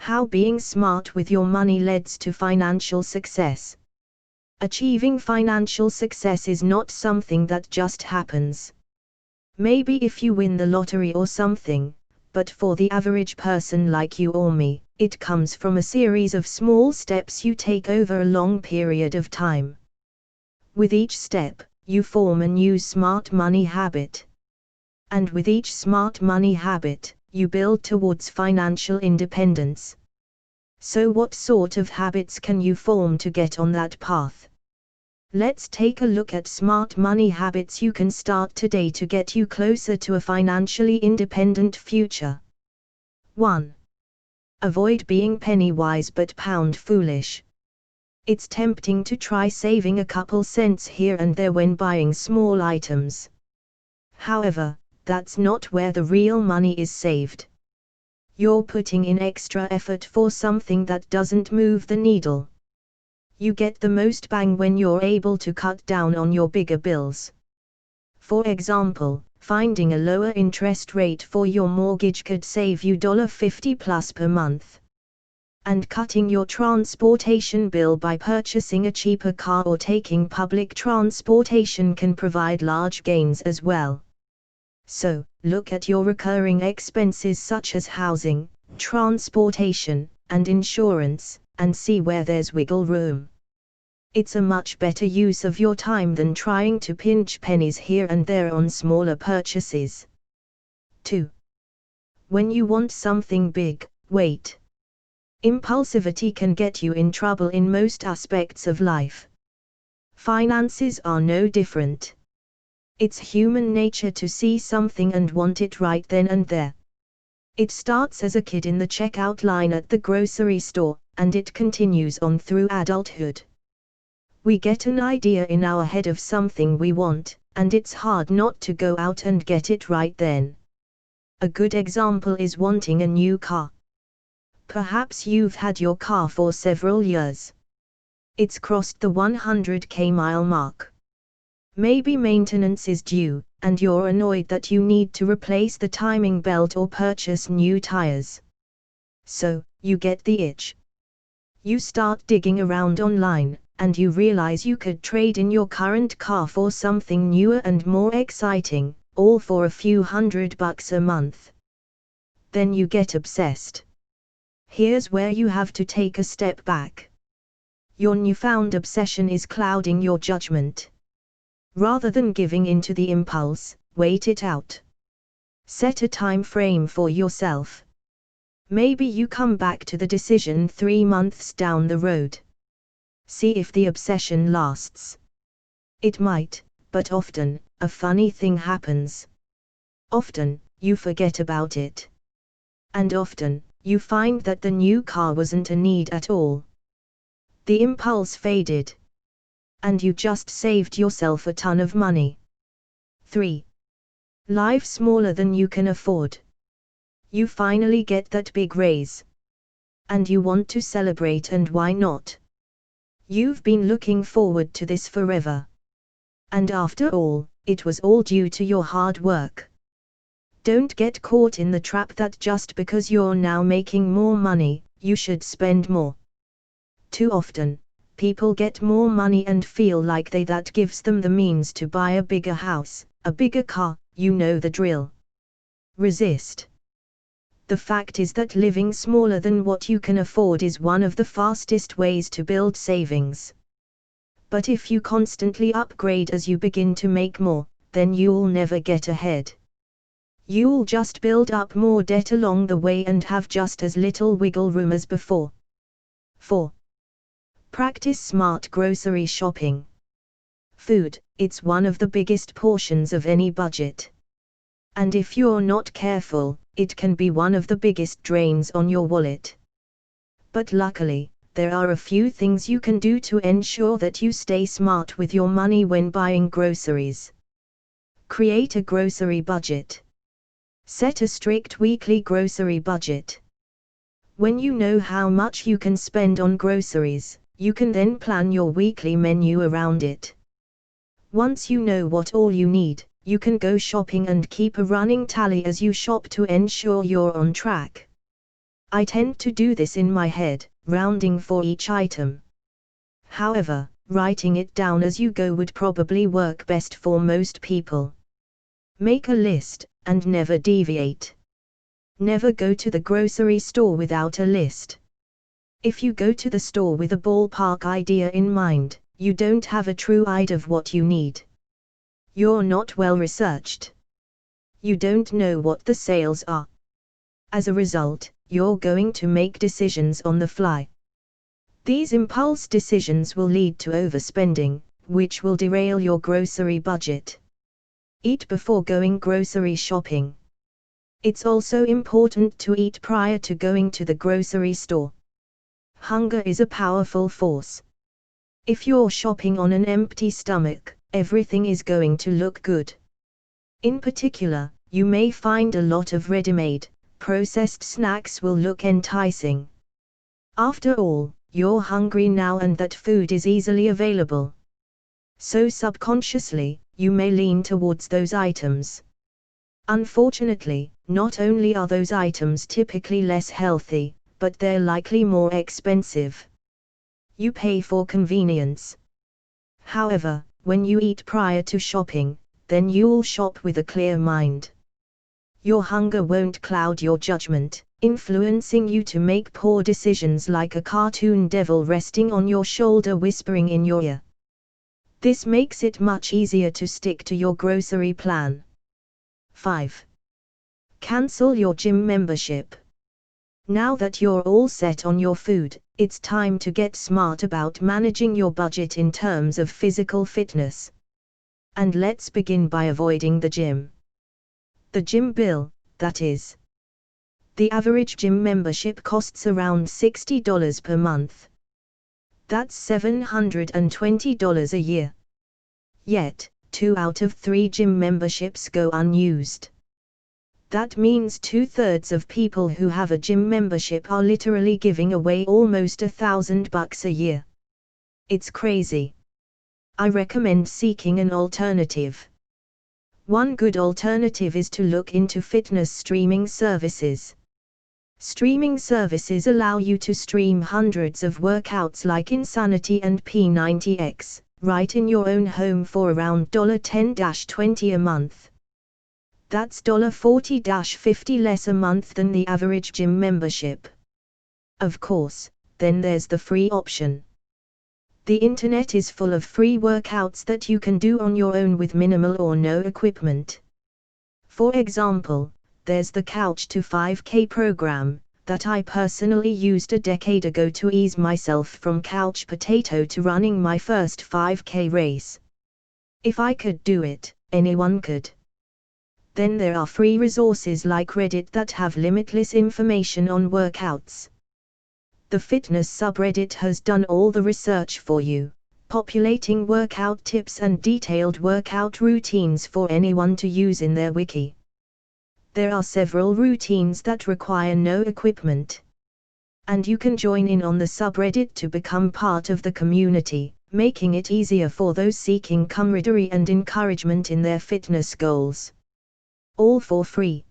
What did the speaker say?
How being smart with your money leads to financial success. Achieving financial success is not something that just happens. Maybe if you win the lottery or something, but for the average person like you or me, it comes from a series of small steps you take over a long period of time. With each step, you form a new smart money habit. And with each smart money habit, you build towards financial independence. So what sort of habits can you form to get on that path? Let's take a look at smart money habits you can start today to get you closer to a financially independent future. 1. Avoid being penny-wise but pound-foolish. It's tempting to try saving a couple cents here and there when buying small items. However, that's not where the real money is saved. You're putting in extra effort for something that doesn't move the needle. You get the most bang when you're able to cut down on your bigger bills. For example, finding a lower interest rate for your mortgage could save you $50 plus per month. And cutting your transportation bill by purchasing a cheaper car or taking public transportation can provide large gains as well. So, look at your recurring expenses such as housing, transportation, and insurance, and see where there's wiggle room. It's a much better use of your time than trying to pinch pennies here and there on smaller purchases. 2. When you want something big, wait. Impulsivity can get you in trouble in most aspects of life. Finances are no different. It's human nature to see something and want it right then and there. It starts as a kid in the checkout line at the grocery store, and it continues on through adulthood. We get an idea in our head of something we want, and it's hard not to go out and get it right then. A good example is wanting a new car. Perhaps you've had your car for several years. It's crossed the 100k mile mark. Maybe maintenance is due, and you're annoyed that you need to replace the timing belt or purchase new tires. So, you get the itch. You start digging around online, and you realize you could trade in your current car for something newer and more exciting, all for a few $100 a month. Then you get obsessed. Here's where you have to take a step back. Your newfound obsession is clouding your judgment. Rather than giving in to the impulse, wait it out. Set a time frame for yourself. Maybe you come back to the decision 3 months down the road. See if the obsession lasts. It might, but often, a funny thing happens. Often, you forget about it. And often, you find that the new car wasn't a need at all. The impulse faded. And you just saved yourself a ton of money. 3. Life smaller than you can afford. You finally get that big raise. And you want to celebrate, and why not? You've been looking forward to this forever. And after all, it was all due to your hard work. Don't get caught in the trap that just because you're now making more money, you should spend more. Too often, people get more money and feel like that gives them the means to buy a bigger house, a bigger car, you know the drill. Resist. The fact is that living smaller than what you can afford is one of the fastest ways to build savings. But if you constantly upgrade as you begin to make more, then you'll never get ahead. You'll just build up more debt along the way and have just as little wiggle room as before. 4. Practice smart grocery shopping. Food, it's one of the biggest portions of any budget. And if you're not careful, it can be one of the biggest drains on your wallet. But luckily, there are a few things you can do to ensure that you stay smart with your money when buying groceries. Create a grocery budget. Set a strict weekly grocery budget. When you know how much you can spend on groceries, you can then plan your weekly menu around it. Once you know what all you need, you can go shopping and keep a running tally as you shop to ensure you're on track. I tend to do this in my head, rounding for each item. However, writing it down as you go would probably work best for most people. Make a list, and never deviate. Never go to the grocery store without a list. If you go to the store with a ballpark idea in mind, you don't have a true idea of what you need. You're not well researched. You don't know what the sales are. As a result, you're going to make decisions on the fly. These impulse decisions will lead to overspending, which will derail your grocery budget. Eat before going grocery shopping. It's also important to eat prior to going to the grocery store. Hunger is a powerful force. If you're shopping on an empty stomach, everything is going to look good. In particular, you may find a lot of ready-made, processed snacks will look enticing. After all, you're hungry now and that food is easily available. So subconsciously, you may lean towards those items. Unfortunately, not only are those items typically less healthy, but they're likely more expensive. You pay for convenience. However, when you eat prior to shopping, then you'll shop with a clear mind. Your hunger won't cloud your judgment, influencing you to make poor decisions like a cartoon devil resting on your shoulder whispering in your ear. This makes it much easier to stick to your grocery plan. 5. Cancel your gym membership. Now that you're all set on your food, it's time to get smart about managing your budget in terms of physical fitness. And let's begin by avoiding the gym. The gym bill, that is. The average gym membership costs around $60 per month. That's $720 a year. Yet, 2 out of 3 gym memberships go unused. That means 2/3 of people who have a gym membership are literally giving away almost $1,000 a year. It's crazy. I recommend seeking an alternative. One good alternative is to look into fitness streaming services. Streaming services allow you to stream hundreds of workouts like Insanity and P90X, right in your own home for around $10-20 a month. That's $40-50 less a month than the average gym membership. Of course, then there's the free option. The internet is full of free workouts that you can do on your own with minimal or no equipment. For example, there's the Couch to 5K program, that I personally used a decade ago to ease myself from couch potato to running my first 5K race. If I could do it, anyone could. Then there are free resources like Reddit that have limitless information on workouts. The fitness subreddit has done all the research for you, populating workout tips and detailed workout routines for anyone to use in their wiki. There are several routines that require no equipment. And you can join in on the subreddit to become part of the community, making it easier for those seeking camaraderie and encouragement in their fitness goals. All for free.